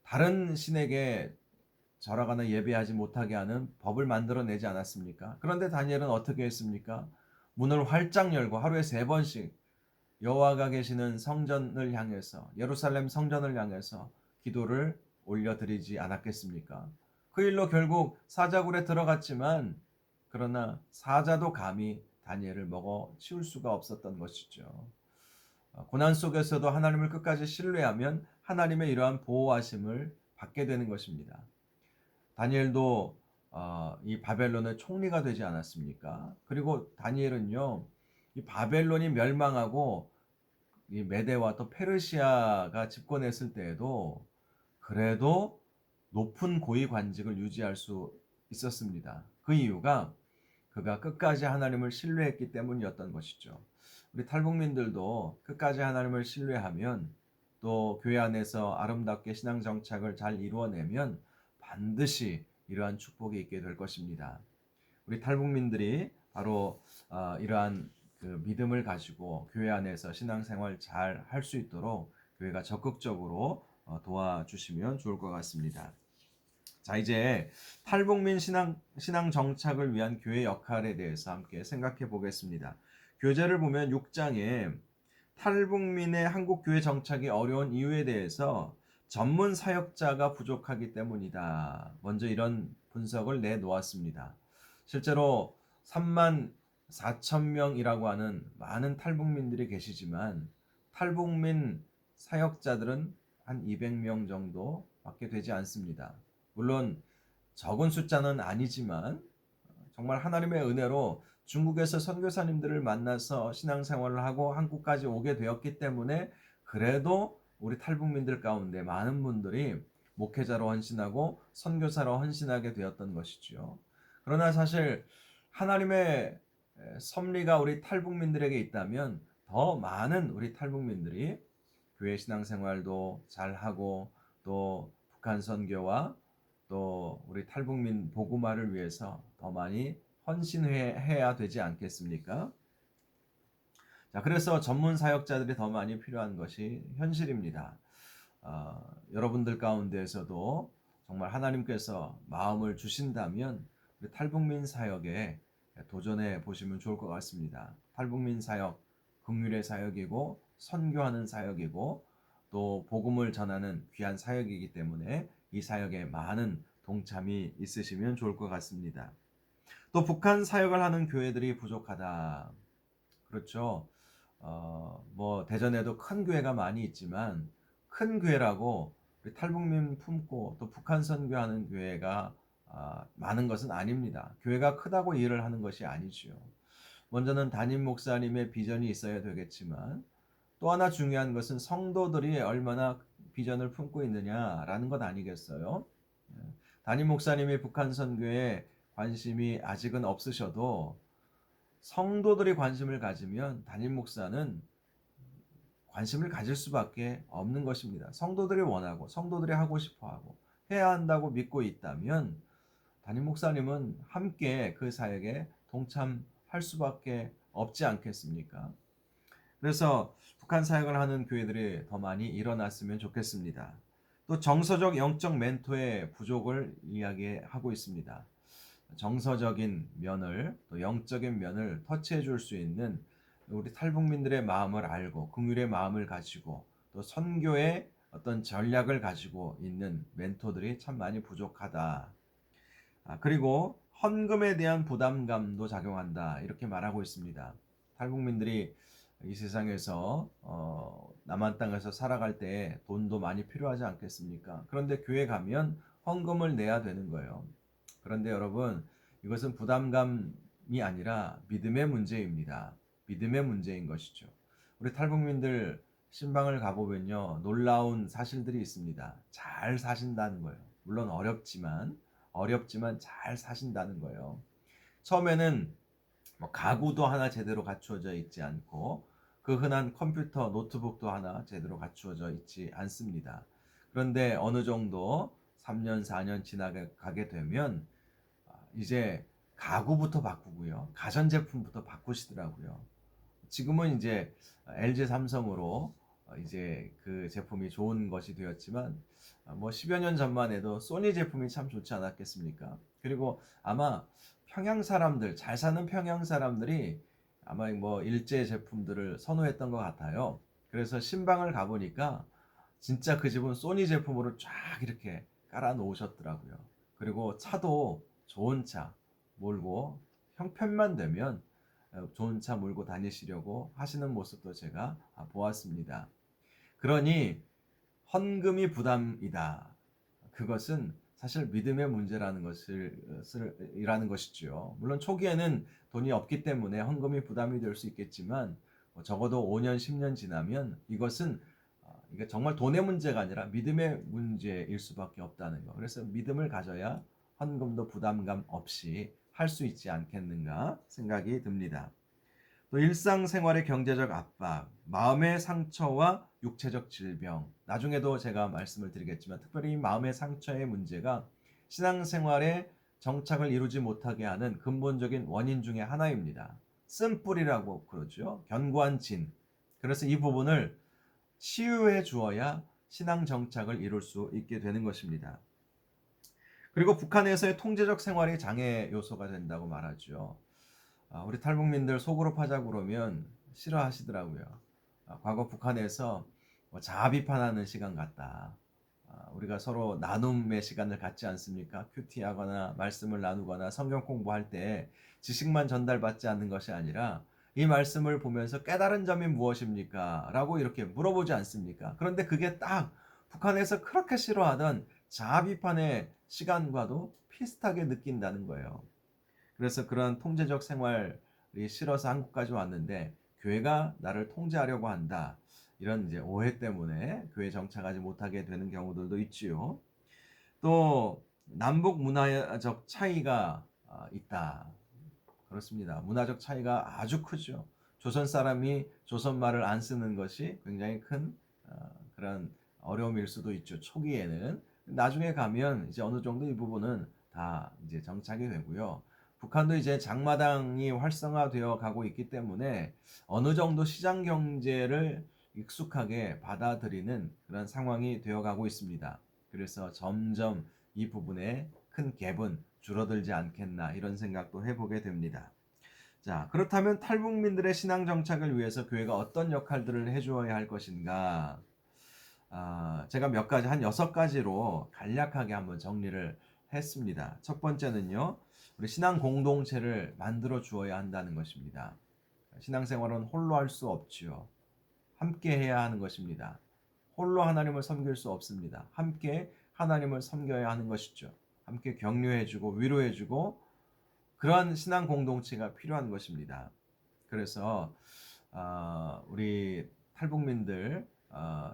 다른 신에게 절하거나 예배하지 못하게 하는 법을 만들어내지 않았습니까? 그런데 다니엘은 어떻게 했습니까? 문을 활짝 열고 하루에 3번씩 여호와가 계시는 성전을 향해서 예루살렘 성전을 향해서 기도를 올려드리지 않았겠습니까? 그 일로 결국 사자굴에 들어갔지만 그러나 사자도 감히 다니엘을 먹어 치울 수가 없었던 것이죠. 고난 속에서도 하나님을 끝까지 신뢰하면 하나님의 이러한 보호하심을 받게 되는 것입니다. 다니엘도 이 바벨론의 총리가 되지 않았습니까? 그리고 다니엘은요, 이 바벨론이 멸망하고 이 메대와 또 페르시아가 집권했을 때에도 그래도 높은 고위 관직을 유지할 수 있었습니다. 그 이유가 그가 끝까지 하나님을 신뢰했기 때문이었던 것이죠. 우리 탈북민들도 끝까지 하나님을 신뢰하면 또 교회 안에서 아름답게 신앙 정착을 잘 이루어내면 반드시 이러한 축복이 있게 될 것입니다. 우리 탈북민들이 바로 이러한 그 믿음을 가지고 교회 안에서 신앙생활 잘 할 수 있도록 교회가 적극적으로 도와주시면 좋을 것 같습니다. 자, 이제 탈북민 신앙 정착을 위한 교회 역할에 대해서 함께 생각해 보겠습니다. 교재를 보면 6장에 탈북민의 한국 교회 정착이 어려운 이유에 대해서 전문 사역자가 부족하기 때문이다. 먼저 이런 분석을 내놓았습니다. 실제로 3만 4천 명이라고 하는 많은 탈북민들이 계시지만 탈북민 사역자들은 한 200명 정도 밖에 되지 않습니다. 물론 적은 숫자는 아니지만 정말 하나님의 은혜로 중국에서 선교사님들을 만나서 신앙생활을 하고 한국까지 오게 되었기 때문에 그래도 우리 탈북민들 가운데 많은 분들이 목회자로 헌신하고 선교사로 헌신하게 되었던 것이죠. 그러나 사실 하나님의 섭리가 우리 탈북민들에게 있다면 더 많은 우리 탈북민들이 교회 신앙생활도 잘하고 또 북한 선교와 또 우리 탈북민 복음화를 위해서 더 많이 헌신해야 되지 않겠습니까? 자, 그래서 전문 사역자들이 더 많이 필요한 것이 현실입니다. 여러분들 가운데에서도 정말 하나님께서 마음을 주신다면 우리 탈북민 사역에 도전해 보시면 좋을 것 같습니다. 탈북민 사역, 긍휼의 사역이고 선교하는 사역이고 또 복음을 전하는 귀한 사역이기 때문에 이 사역에 많은 동참이 있으시면 좋을 것 같습니다. 또 북한 사역을 하는 교회들이 부족하다. 그렇죠. 뭐 대전에도 큰 교회가 많이 있지만 큰 교회라고 우리 탈북민 품고 또 북한 선교하는 교회가 많은 것은 아닙니다. 교회가 크다고 일을 하는 것이 아니지요. 먼저는 담임 목사님의 비전이 있어야 되겠지만 또 하나 중요한 것은 성도들이 얼마나 비전을 품고 있느냐라는 것 아니겠어요? 예. 담임 목사님이 북한 선교에 관심이 아직은 없으셔도 성도들이 관심을 가지면 담임 목사는 관심을 가질 수밖에 없는 것입니다. 성도들이 원하고 성도들이 하고 싶어하고 해야 한다고 믿고 있다면 담임 목사님은 함께 그 사역에 동참할 수밖에 없지 않겠습니까? 그래서 북한 사역을 하는 교회들이 더 많이 일어났으면 좋겠습니다. 또 정서적 영적 멘토의 부족을 이야기하고 있습니다. 정서적인 면을 또 영적인 면을 터치해 줄 수 있는 우리 탈북민들의 마음을 알고 긍휼의 마음을 가지고 또 선교의 어떤 전략을 가지고 있는 멘토들이 참 많이 부족하다. 그리고 헌금에 대한 부담감도 작용한다. 이렇게 말하고 있습니다. 탈북민들이 이 세상에서 남한 땅에서 살아갈 때 돈도 많이 필요하지 않겠습니까? 그런데 교회 가면 헌금을 내야 되는 거예요. 그런데 여러분, 이것은 부담감이 아니라 믿음의 문제입니다. 믿음의 문제인 것이죠. 우리 탈북민들 신방을 가보면요, 놀라운 사실들이 있습니다. 잘 사신다는 거예요. 물론 어렵지만 잘 사신다는 거예요. 처음에는 뭐 가구도 하나 제대로 갖추어져 있지 않고 그 흔한 컴퓨터, 노트북도 하나 제대로 갖추어져 있지 않습니다. 그런데 어느 정도 3년, 4년 지나가게 되면 이제 가구부터 바꾸고요. 가전제품부터 바꾸시더라고요. 지금은 이제 LG 삼성으로 이제 그 제품이 좋은 것이 되었지만 뭐 10여 년 전만 해도 소니 제품이 참 좋지 않았겠습니까? 그리고 아마 평양 사람들, 잘 사는 평양 사람들이 아마 뭐 일제 제품들을 선호했던 것 같아요. 그래서 신방을 가보니까 진짜 그 집은 소니 제품으로 쫙 이렇게 깔아 놓으셨더라고요. 그리고 차도 좋은 차 몰고 형편만 되면 좋은 차 몰고 다니시려고 하시는 모습도 제가 보았습니다. 그러니 헌금이 부담이다. 그것은 사실 믿음의 문제라는 이라는 것이죠. 물론 초기에는 돈이 없기 때문에 헌금이 부담이 될 수 있겠지만 적어도 5년, 10년 지나면 이것은 이게 정말 돈의 문제가 아니라 믿음의 문제일 수밖에 없다는 거. 그래서 믿음을 가져야 헌금도 부담감 없이 할 수 있지 않겠는가 생각이 듭니다. 또 일상생활의 경제적 압박, 마음의 상처와 육체적 질병. 나중에도 제가 말씀을 드리겠지만 특별히 마음의 상처의 문제가 신앙생활에 정착을 이루지 못하게 하는 근본적인 원인 중에 하나입니다. 쓴뿌리라고 그러죠. 견고한 진. 그래서 이 부분을 치유해 주어야 신앙 정착을 이룰 수 있게 되는 것입니다. 그리고 북한에서의 통제적 생활이 장애 요소가 된다고 말하죠. 우리 탈북민들 소그룹 하자고 그러면 싫어하시더라고요. 과거 북한에서 뭐 자아 비판하는 시간 같다. 우리가 서로 나눔의 시간을 갖지 않습니까? 큐티하거나 말씀을 나누거나 성경 공부할 때 지식만 전달받지 않는 것이 아니라 이 말씀을 보면서 깨달은 점이 무엇입니까? 라고 이렇게 물어보지 않습니까? 그런데 그게 딱 북한에서 그렇게 싫어하던 자아 비판의 시간과도 비슷하게 느낀다는 거예요. 그래서 그런 통제적 생활이 싫어서 한국까지 왔는데 교회가 나를 통제하려고 한다. 이런 이제 오해 때문에 교회 정착하지 못하게 되는 경우들도 있지요. 또 남북 문화적 차이가 있다. 그렇습니다. 문화적 차이가 아주 크죠. 조선 사람이 조선말을 안 쓰는 것이 굉장히 큰 그런 어려움일 수도 있죠. 초기에는. 나중에 가면 이제 어느 정도 이 부분은 다 이제 정착이 되고요. 북한도 이제 장마당이 활성화되어 가고 있기 때문에 어느 정도 시장 경제를 익숙하게 받아들이는 그런 상황이 되어 가고 있습니다. 그래서 점점 이 부분에 큰 갭은 줄어들지 않겠나 이런 생각도 해보게 됩니다. 자, 그렇다면 탈북민들의 신앙 정착을 위해서 교회가 어떤 역할들을 해주어야 할 것인가? 제가 몇 가지, 한 6가지로 간략하게 한번 정리를 했습니다. 첫 번째는요, 우리 신앙 공동체를 만들어 주어야 한다는 것입니다. 신앙생활은 홀로 할 수 없지요. 함께 해야 하는 것입니다. 홀로 하나님을 섬길 수 없습니다. 함께 하나님을 섬겨야 하는 것이죠. 함께 격려해주고 위로해주고 그러한 신앙 공동체가 필요한 것입니다. 그래서 우리 탈북민들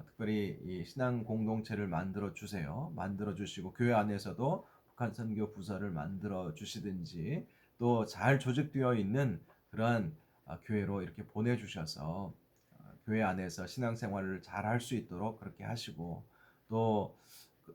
특별히 이 신앙 공동체를 만들어 주세요. 만들어 주시고 교회 안에서도 북한 선교 부서를 만들어 주시든지 또 잘 조직되어 있는 그러한 교회로 이렇게 보내주셔서 교회 안에서 신앙생활을 잘 할 수 있도록 그렇게 하시고 또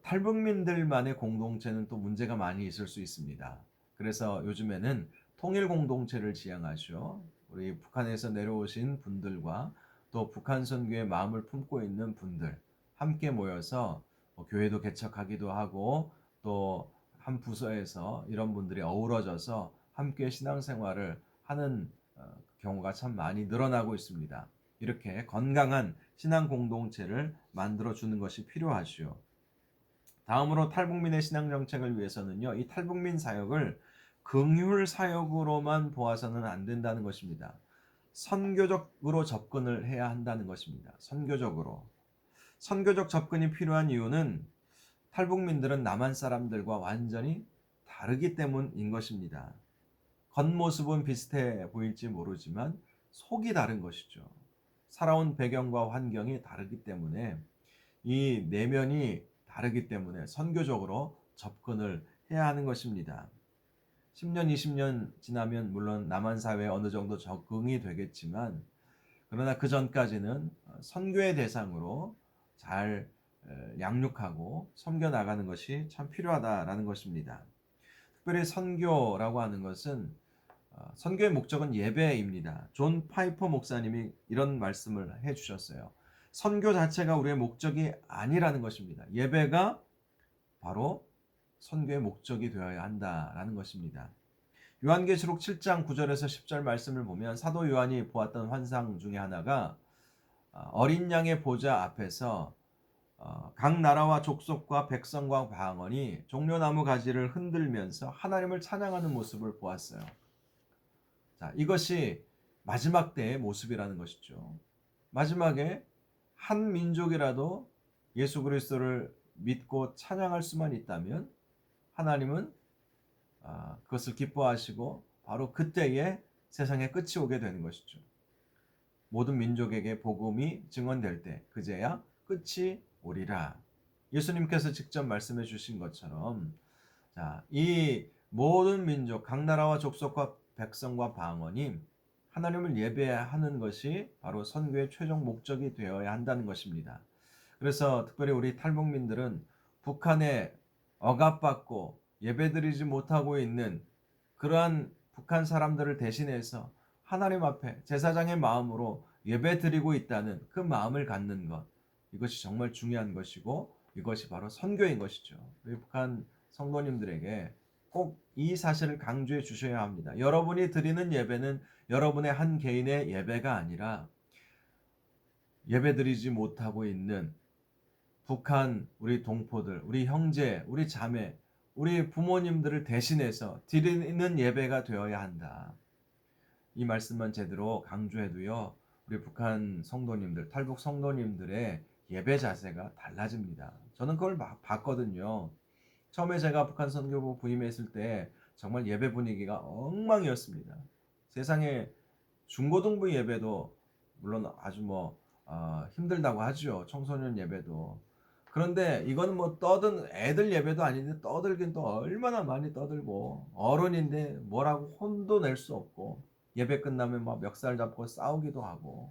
탈북민들만의 공동체는 또 문제가 많이 있을 수 있습니다. 그래서 요즘에는 통일 공동체를 지향하죠. 우리 북한에서 내려오신 분들과 또 북한 선교의 마음을 품고 있는 분들 함께 모여서 교회도 개척하기도 하고 또 한 부서에서 이런 분들이 어우러져서 함께 신앙생활을 하는 경우가 참 많이 늘어나고 있습니다. 이렇게 건강한 신앙 공동체를 만들어 주는 것이 필요하죠. 다음으로 탈북민의 신앙 정책을 위해서는요, 이 탈북민 사역을 긍휼 사역으로만 보아서는 안 된다는 것입니다. 선교적으로 접근을 해야 한다는 것입니다. 선교적으로. 선교적 접근이 필요한 이유는 탈북민들은 남한 사람들과 완전히 다르기 때문인 것입니다. 겉모습은 비슷해 보일지 모르지만 속이 다른 것이죠. 살아온 배경과 환경이 다르기 때문에 이 내면이 다르기 때문에 선교적으로 접근을 해야 하는 것입니다. 10년, 20년 지나면 물론 남한 사회에 어느 정도 적응이 되겠지만 그러나 그 전까지는 선교의 대상으로 잘 양육하고 섬겨 나가는 것이 참 필요하다라는 것입니다. 특별히 선교라고 하는 것은 선교의 목적은 예배입니다. 존 파이퍼 목사님이 이런 말씀을 해주셨어요. 선교 자체가 우리의 목적이 아니라는 것입니다. 예배가 바로 선교의 목적이 되어야 한다라는 것입니다. 요한계시록 7장 9절에서 10절 말씀을 보면 사도 요한이 보았던 환상 중에 하나가 어린 양의 보좌 앞에서 각 나라와 족속과 백성과 방언이 종려나무 가지를 흔들면서 하나님을 찬양하는 모습을 보았어요. 자, 이것이 마지막 때의 모습이라는 것이죠. 마지막에 한 민족이라도 예수 그리스도를 믿고 찬양할 수만 있다면 하나님은 그것을 기뻐하시고 바로 그때에 세상의 끝이 오게 되는 것이죠. 모든 민족에게 복음이 증언될 때 그제야 끝이 오리라. 예수님께서 직접 말씀해 주신 것처럼 자, 이 모든 민족, 각 나라와 족속과 백성과 방언이 하나님을 예배하는 것이 바로 선교의 최종 목적이 되어야 한다는 것입니다. 그래서 특별히 우리 탈북민들은 북한에 억압받고 예배드리지 못하고 있는 그러한 북한 사람들을 대신해서 하나님 앞에 제사장의 마음으로 예배드리고 있다는 그 마음을 갖는 것, 이것이 정말 중요한 것이고 이것이 바로 선교인 것이죠. 우리 북한 성도님들에게 꼭 이 사실을 강조해 주셔야 합니다. 여러분이 드리는 예배는 여러분의 한 개인의 예배가 아니라 예배드리지 못하고 있는 북한 우리 동포들, 우리 형제, 우리 자매, 우리 부모님들을 대신해서 드리는 예배가 되어야 한다. 이 말씀만 제대로 강조해도요, 우리 북한 성도님들, 탈북 성도님들의 예배 자세가 달라집니다. 저는 그걸 봤거든요. 처음에 제가 북한 선교부 부임했을 때 정말 예배 분위기가 엉망이었습니다. 세상에 중고등부 예배도 물론 아주 힘들다고 하죠. 청소년 예배도. 그런데 이거는 떠든 애들 예배도 아닌데 떠들긴 또 얼마나 많이 떠들고 어른인데 뭐라고 혼도 낼 수 없고 예배 끝나면 막 멱살 잡고 싸우기도 하고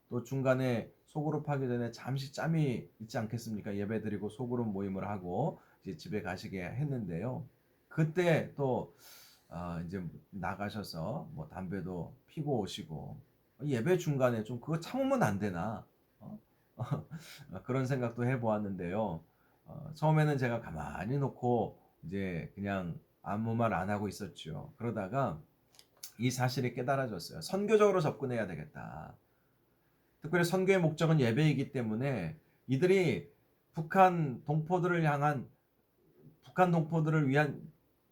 또 중간에 소그룹 하기 전에 잠시 짬이 있지 않겠습니까? 예배 드리고 소그룹 모임을 하고 이제 집에 가시게 했는데요. 그때 또 이제 나가셔서 담배도 피고 오시고 예배 중간에 좀 그거 참으면 안 되나? 그런 생각도 해보았는데요. 처음에는 제가 가만히 놓고 이제 그냥 아무 말 안 하고 있었죠. 그러다가 이 사실이 깨달아졌어요. 선교적으로 접근해야 되겠다. 특별히 선교의 목적은 예배이기 때문에 이들이 북한 동포들을 향한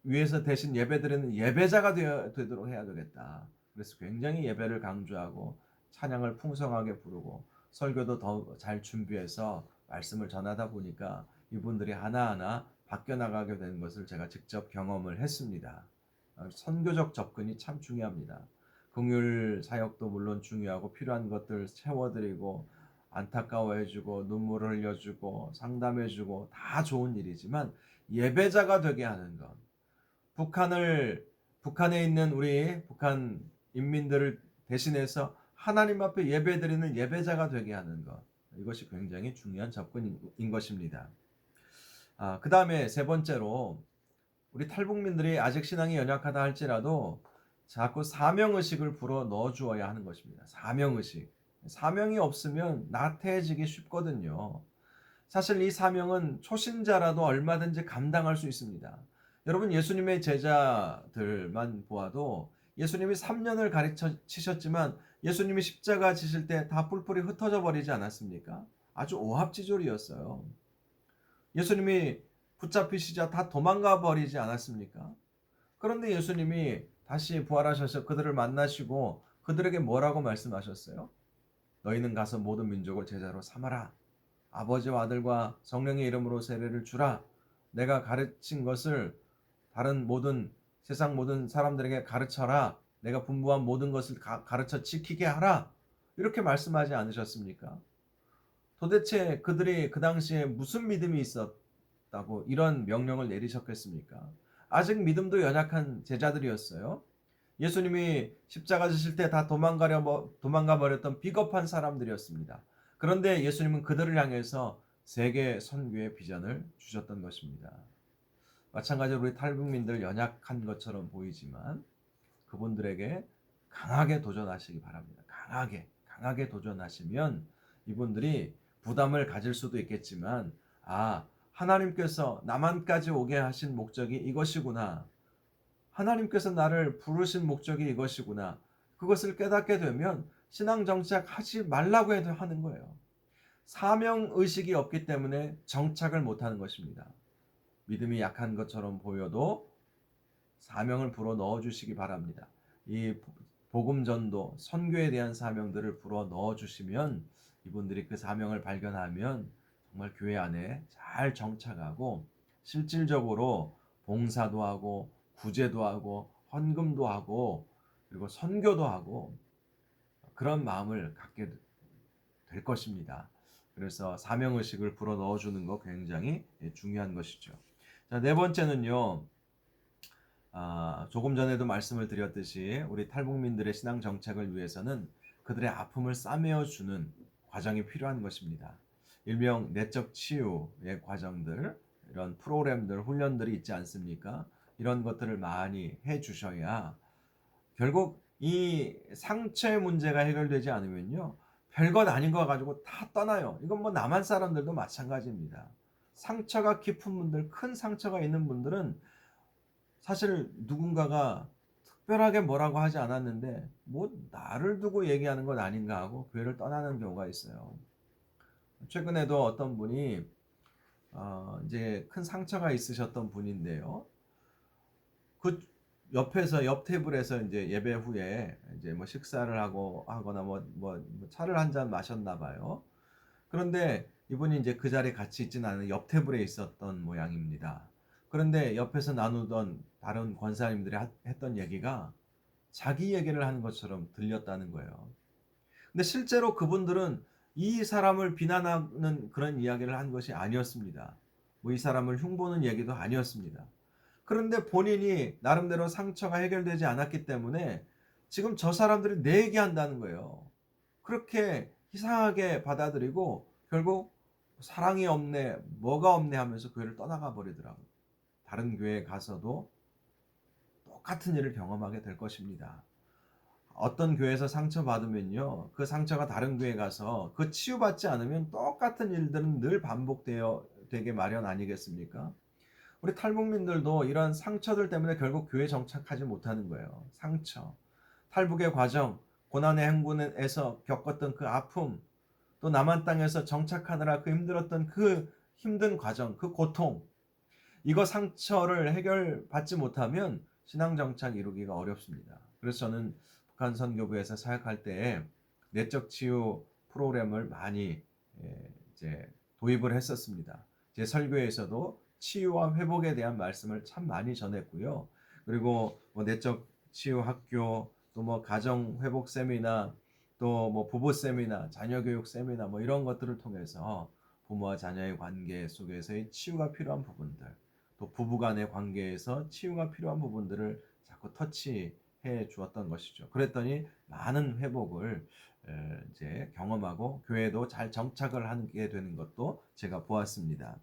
위해서 대신 예배드리는 예배자가 되도록 해야 되겠다. 그래서 굉장히 예배를 강조하고 찬양을 풍성하게 부르고 설교도 더 잘 준비해서 말씀을 전하다 보니까 이분들이 하나하나 바뀌어 나가게 되는 것을 제가 직접 경험을 했습니다. 선교적 접근이 참 중요합니다. 긍휼 사역도 물론 중요하고 필요한 것들 채워드리고 안타까워해주고 눈물을 흘려주고 상담해주고 다 좋은 일이지만 예배자가 되게 하는 것, 북한에 있는 우리 북한 인민들을 대신해서 하나님 앞에 예배드리는 예배자가 되게 하는 것, 이것이 굉장히 중요한 접근인 것입니다. 그 다음에 세 번째로 우리 탈북민들이 아직 신앙이 연약하다 할지라도 자꾸 사명의식을 불어 넣어 주어야 하는 것입니다. 사명의식. 사명이 없으면 나태해지기 쉽거든요. 사실 이 사명은 초신자라도 얼마든지 감당할 수 있습니다. 여러분, 예수님의 제자들만 보아도 예수님이 3년을 가르치셨지만 예수님이 십자가 지실 때 다 뿔뿔이 흩어져 버리지 않았습니까? 아주 오합지졸이었어요. 예수님이 붙잡히시자 다 도망가 버리지 않았습니까? 그런데 예수님이 다시 부활하셔서 그들을 만나시고 그들에게 뭐라고 말씀하셨어요? 너희는 가서 모든 민족을 제자로 삼아라. 아버지와 아들과 성령의 이름으로 세례를 주라. 내가 가르친 것을 다른 모든 세상 모든 사람들에게 가르쳐라. 내가 분부한 모든 것을 가르쳐 지키게 하라. 이렇게 말씀하지 않으셨습니까? 도대체 그들이 그 당시에 무슨 믿음이 있었다고 이런 명령을 내리셨겠습니까? 아직 믿음도 연약한 제자들이었어요. 예수님이 십자가 지실 때 다 도망가 버렸던 비겁한 사람들이었습니다. 그런데 예수님은 그들을 향해서 세계 선교의 비전을 주셨던 것입니다. 마찬가지로 우리 탈북민들 연약한 것처럼 보이지만 그분들에게 강하게 도전하시기 바랍니다. 강하게 도전하시면 이분들이 부담을 가질 수도 있겠지만, 하나님께서 나만까지 오게 하신 목적이 이것이구나. 하나님께서 나를 부르신 목적이 이것이구나. 그것을 깨닫게 되면 신앙 정착하지 말라고 해도 하는 거예요. 사명의식이 없기 때문에 정착을 못하는 것입니다. 믿음이 약한 것처럼 보여도 사명을 불어 넣어주시기 바랍니다. 이 복음전도, 선교에 대한 사명들을 불어 넣어주시면 이분들이 그 사명을 발견하면 정말 교회 안에 잘 정착하고 실질적으로 봉사도 하고 구제도 하고 헌금도 하고 그리고 선교도 하고 그런 마음을 갖게 될 것입니다. 그래서 사명의식을 불어 넣어주는 거 굉장히 중요한 것이죠. 자, 네 번째는요. 조금 전에도 말씀을 드렸듯이 우리 탈북민들의 신앙 정착을 위해서는 그들의 아픔을 싸매어주는 과정이 필요한 것입니다. 일명 내적 치유의 과정들, 이런 프로그램들, 훈련들이 있지 않습니까? 이런 것들을 많이 해주셔야 결국 이 상처의 문제가 해결되지 않으면요, 별것 아닌 거 가지고 다 떠나요. 이건 뭐 남한 사람들도 마찬가지입니다. 상처가 깊은 분들, 큰 상처가 있는 분들은 사실 누군가가 특별하게 뭐라고 하지 않았는데 뭐 나를 두고 얘기하는 것 아닌가 하고 교회를 떠나는 경우가 있어요. 최근에도 어떤 분이 이제 큰 상처가 있으셨던 분인데요. 그 옆에서 옆 테이블에서 이제 예배 후에 이제 뭐 식사를 하거나 뭐 차를 한 잔 마셨나 봐요. 그런데 이분이 이제 그 자리에 같이 있지는 않은 옆 테이블에 있었던 모양입니다. 그런데 옆에서 나누던 다른 권사님들이 했던 얘기가 자기 얘기를 하는 것처럼 들렸다는 거예요. 근데 실제로 그분들은 이 사람을 비난하는 그런 이야기를 한 것이 아니었습니다. 뭐 이 사람을 흉보는 얘기도 아니었습니다. 그런데 본인이 나름대로 상처가 해결되지 않았기 때문에 지금 저 사람들이 내 얘기한다는 거예요. 그렇게 이상하게 받아들이고 결국 사랑이 없네, 뭐가 없네 하면서 교회를 떠나가 버리더라고요. 다른 교회에 가서도 똑같은 일을 경험하게 될 것입니다. 어떤 교회에서 상처받으면요, 그 상처가 다른 교회에 가서 그 치유받지 않으면 똑같은 일들은 늘 되게 마련 아니겠습니까? 우리 탈북민들도 이러한 상처들 때문에 결국 교회 정착하지 못하는 거예요. 상처, 탈북의 과정, 고난의 행군에서 겪었던 그 아픔, 또 남한 땅에서 정착하느라 그 힘들었던 그 힘든 과정, 그 고통, 이거 상처를 해결받지 못하면 신앙 정착 이루기가 어렵습니다. 그래서 저는 북한 선교부에서 사역할 때 내적 치유 프로그램을 많이 이제 도입을 했었습니다. 제 설교에서도 치유와 회복에 대한 말씀을 참 많이 전했고요. 그리고 뭐 내적 치유 학교, 또 뭐 가정 회복 세미나, 또 뭐 부부 세미나, 자녀 교육 세미나 뭐 이런 것들을 통해서 부모와 자녀의 관계 속에서의 치유가 필요한 부분들, 또 부부 간의 관계에서 치유가 필요한 부분들을 자꾸 터치해 주었던 것이죠. 그랬더니 많은 회복을 이제 경험하고 교회도 잘 정착을 하게 되는 것도 제가 보았습니다.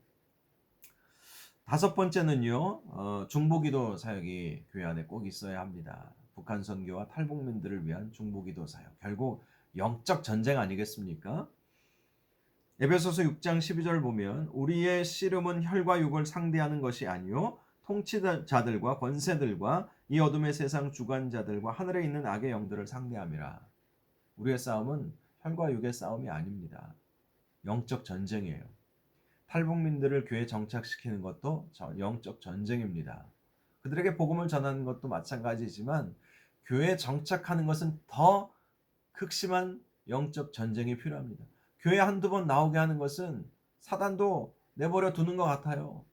다섯 번째는요, 중보기도 사역이 교회 안에 꼭 있어야 합니다. 북한 선교와 탈북민들을 위한 중보기도 사역. 결국 영적 전쟁 아니겠습니까? 에베소서 6장 12절 보면 우리의 씨름은 혈과 육을 상대하는 것이 아니요 통치자들과 권세들과 이 어둠의 세상 주관자들과 하늘에 있는 악의 영들을 상대함이라. 우리의 싸움은 혈과 육의 싸움이 아닙니다. 영적 전쟁이에요. 탈북민들을 교회에 정착시키는 것도 영적 전쟁입니다. 그들에게 복음을 전하는 것도 마찬가지지만 교회에 정착하는 것은 더 극심한 영적 전쟁이 필요합니다. 교회 한두 번 나오게 하는 것은 사단도 내버려 두는 것 같아요.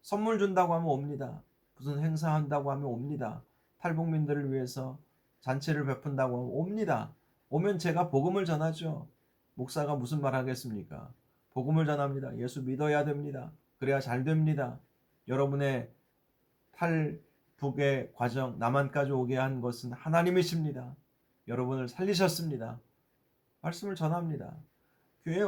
선물 준다고 하면 옵니다. 무슨 행사한다고 하면 옵니다. 탈북민들을 위해서 잔치를 베푼다고 하면 옵니다. 오면 제가 복음을 전하죠. 목사가 무슨 말 하겠습니까? 복음을 전합니다. 예수 믿어야 됩니다. 그래야 잘 됩니다. 여러분의 탈북의 과정, 남한까지 오게 한 것은 하나님이십니다. 여러분을 살리셨습니다. 말씀을 전합니다. 교회에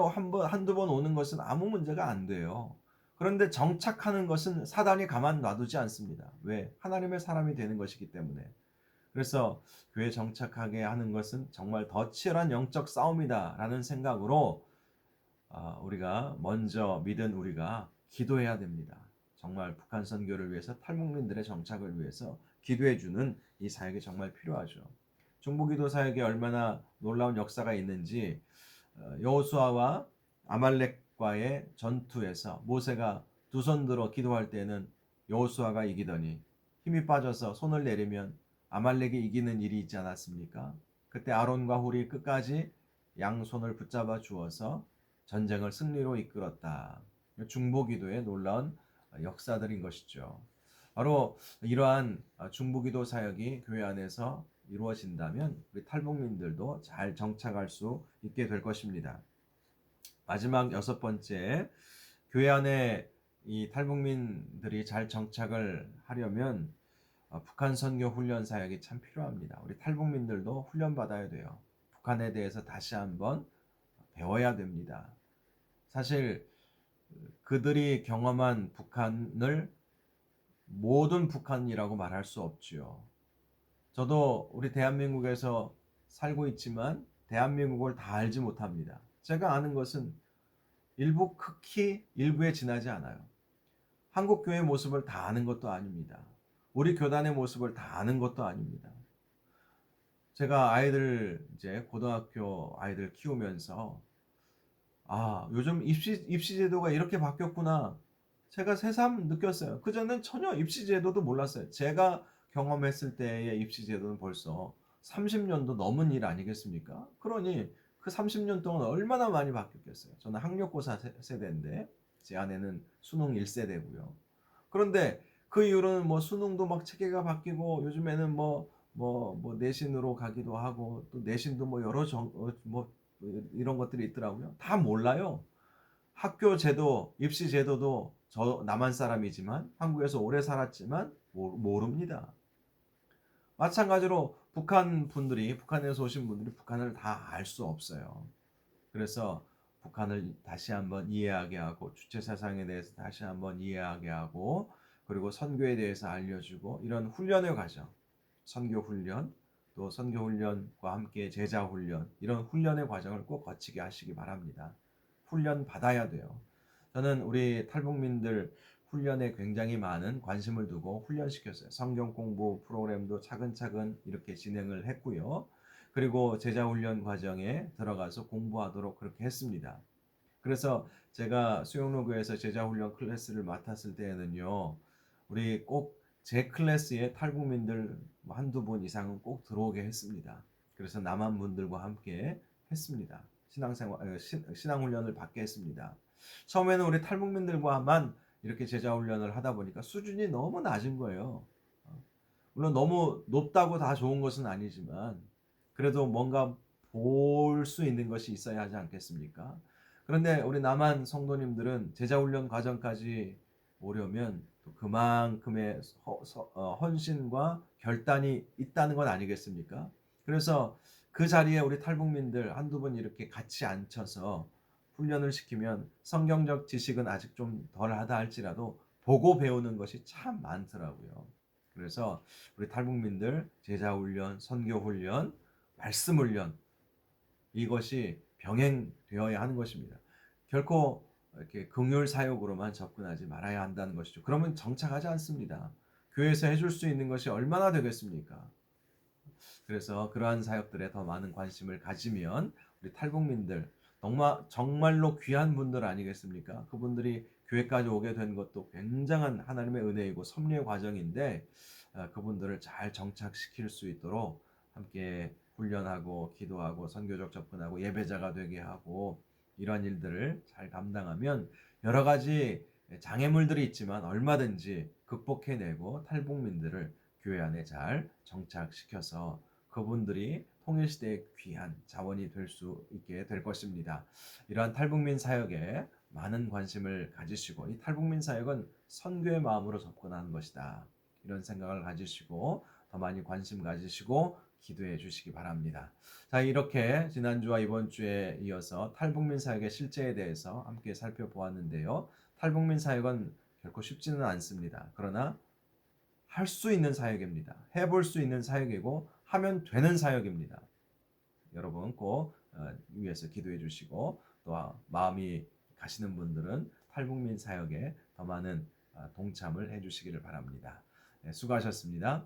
한두 번 오는 것은 아무 문제가 안 돼요. 그런데 정착하는 것은 사단이 가만 놔두지 않습니다. 왜? 하나님의 사람이 되는 것이기 때문에. 그래서 교회 정착하게 하는 것은 정말 더 치열한 영적 싸움이다라는 생각으로 우리가 먼저 믿은 우리가 기도해야 됩니다. 정말 북한 선교를 위해서 탈북민들의 정착을 위해서 기도해주는 이 사역이 정말 필요하죠. 중보기도 사역에 얼마나 놀라운 역사가 있는지 여호수아와 아말렉과의 전투에서 모세가 두 손 들어 기도할 때는 여호수아가 이기더니 힘이 빠져서 손을 내리면 아말렉이 이기는 일이 있지 않았습니까? 그때 아론과 훌이 끝까지 양손을 붙잡아 주어서 전쟁을 승리로 이끌었다. 중보기도의 놀라운 역사들인 것이죠. 바로 이러한 중보기도 사역이 교회 안에서 이루어진다면 우리 탈북민들도 잘 정착할 수 있게 될 것입니다. 마지막 여섯 번째, 교회 안에 이 탈북민들이 잘 정착을 하려면 북한 선교 훈련 사역이 참 필요합니다. 우리 탈북민들도 훈련 받아야 돼요. 북한에 대해서 다시 한번 배워야 됩니다. 사실 그들이 경험한 북한을 모든 북한이라고 말할 수 없지요. 저도 우리 대한민국에서 살고 있지만 대한민국을 다 알지 못합니다. 제가 아는 것은 일부 극히 일부에 지나지 않아요. 한국 교회의 모습을 다 아는 것도 아닙니다. 우리 교단의 모습을 다 아는 것도 아닙니다. 제가 아이들 이제 고등학교 아이들 키우면서 요즘 입시 제도가 이렇게 바뀌었구나. 제가 새삼 느꼈어요. 그전엔 전혀 입시 제도도 몰랐어요. 제가 경험했을 때의 입시 제도는 벌써 30년도 넘은 일 아니겠습니까? 그러니 그 30년 동안 얼마나 많이 바뀌었겠어요. 저는 학력고사 세대인데 제 아내는 수능 1세대고요. 그런데 그 이후로는 뭐 수능도 막 체계가 바뀌고 요즘에는 뭐 내신으로 가기도 하고 또 내신도 뭐 여러 뭐 이런 것들이 있더라고요. 다 몰라요. 학교 제도, 입시 제도도 저 남한 사람이지만 한국에서 오래 살았지만 모릅니다. 마찬가지로 북한 분들이 북한에서 오신 분들이 북한을 다 알 수 없어요. 그래서 북한을 다시 한번 이해하게 하고 주체 사상에 대해서 다시 한번 이해하게 하고 그리고 선교에 대해서 알려주고 이런 훈련의 과정, 선교 훈련, 또 선교 훈련과 함께 제자 훈련 이런 훈련의 과정을 꼭 거치게 하시기 바랍니다. 훈련 받아야 돼요. 저는 우리 탈북민들 훈련에 굉장히 많은 관심을 두고 훈련시켰어요. 성경 공부 프로그램도 차근차근 이렇게 진행을 했고요. 그리고 제자 훈련 과정에 들어가서 공부하도록 그렇게 했습니다. 그래서 제가 수영로교에서 제자 훈련 클래스를 맡았을 때에는요. 우리 꼭 제 클래스에 탈북민들 한두 분 이상은 꼭 들어오게 했습니다. 그래서 남한 분들과 함께 했습니다. 신앙훈련을 받게 했습니다. 처음에는 우리 탈북민들과만 이렇게 제자훈련을 하다 보니까 수준이 너무 낮은 거예요. 물론 너무 높다고 다 좋은 것은 아니지만 그래도 뭔가 볼 수 있는 것이 있어야 하지 않겠습니까? 그런데 우리 남한 성도님들은 제자훈련 과정까지 오려면 또 그만큼의 헌신과 결단이 있다는 건 아니겠습니까? 그래서 그 자리에 우리 탈북민들 한두 분 이렇게 같이 앉혀서 훈련을 시키면 성경적 지식은 아직 좀 덜하다 할지라도 보고 배우는 것이 참 많더라고요. 그래서 우리 탈북민들 제자훈련, 선교훈련, 말씀훈련 이것이 병행되어야 하는 것입니다. 결코 이렇게 긍휼 사역으로만 접근하지 말아야 한다는 것이죠. 그러면 정착하지 않습니다. 교회에서 해줄 수 있는 것이 얼마나 되겠습니까? 그래서 그러한 사역들에 더 많은 관심을 가지면 우리 탈북민들 정말로 귀한 분들 아니겠습니까? 그분들이 교회까지 오게 된 것도 굉장한 하나님의 은혜이고 섭리의 과정인데 그분들을 잘 정착시킬 수 있도록 함께 훈련하고 기도하고 선교적 접근하고 예배자가 되게 하고 이러한 일들을 잘 감당하면 여러 가지 장애물들이 있지만 얼마든지 극복해내고 탈북민들을 교회 안에 잘 정착시켜서 그분들이 통일시대의 귀한 자원이 될 수 있게 될 것입니다. 이러한 탈북민 사역에 많은 관심을 가지시고 이 탈북민 사역은 선교의 마음으로 접근하는 것이다. 이런 생각을 가지시고 더 많이 관심 가지시고 기도해 주시기 바랍니다. 자, 이렇게 지난주와 이번 주에 이어서 탈북민 사역의 실제에 대해서 함께 살펴보았는데요. 탈북민 사역은 결코 쉽지는 않습니다. 그러나 할 수 있는 사역입니다. 해볼 수 있는 사역이고 하면 되는 사역입니다. 여러분 꼭 위해서 기도해 주시고 또 마음이 가시는 분들은 탈북민 사역에 더 많은 동참을 해 주시기를 바랍니다. 네, 수고하셨습니다.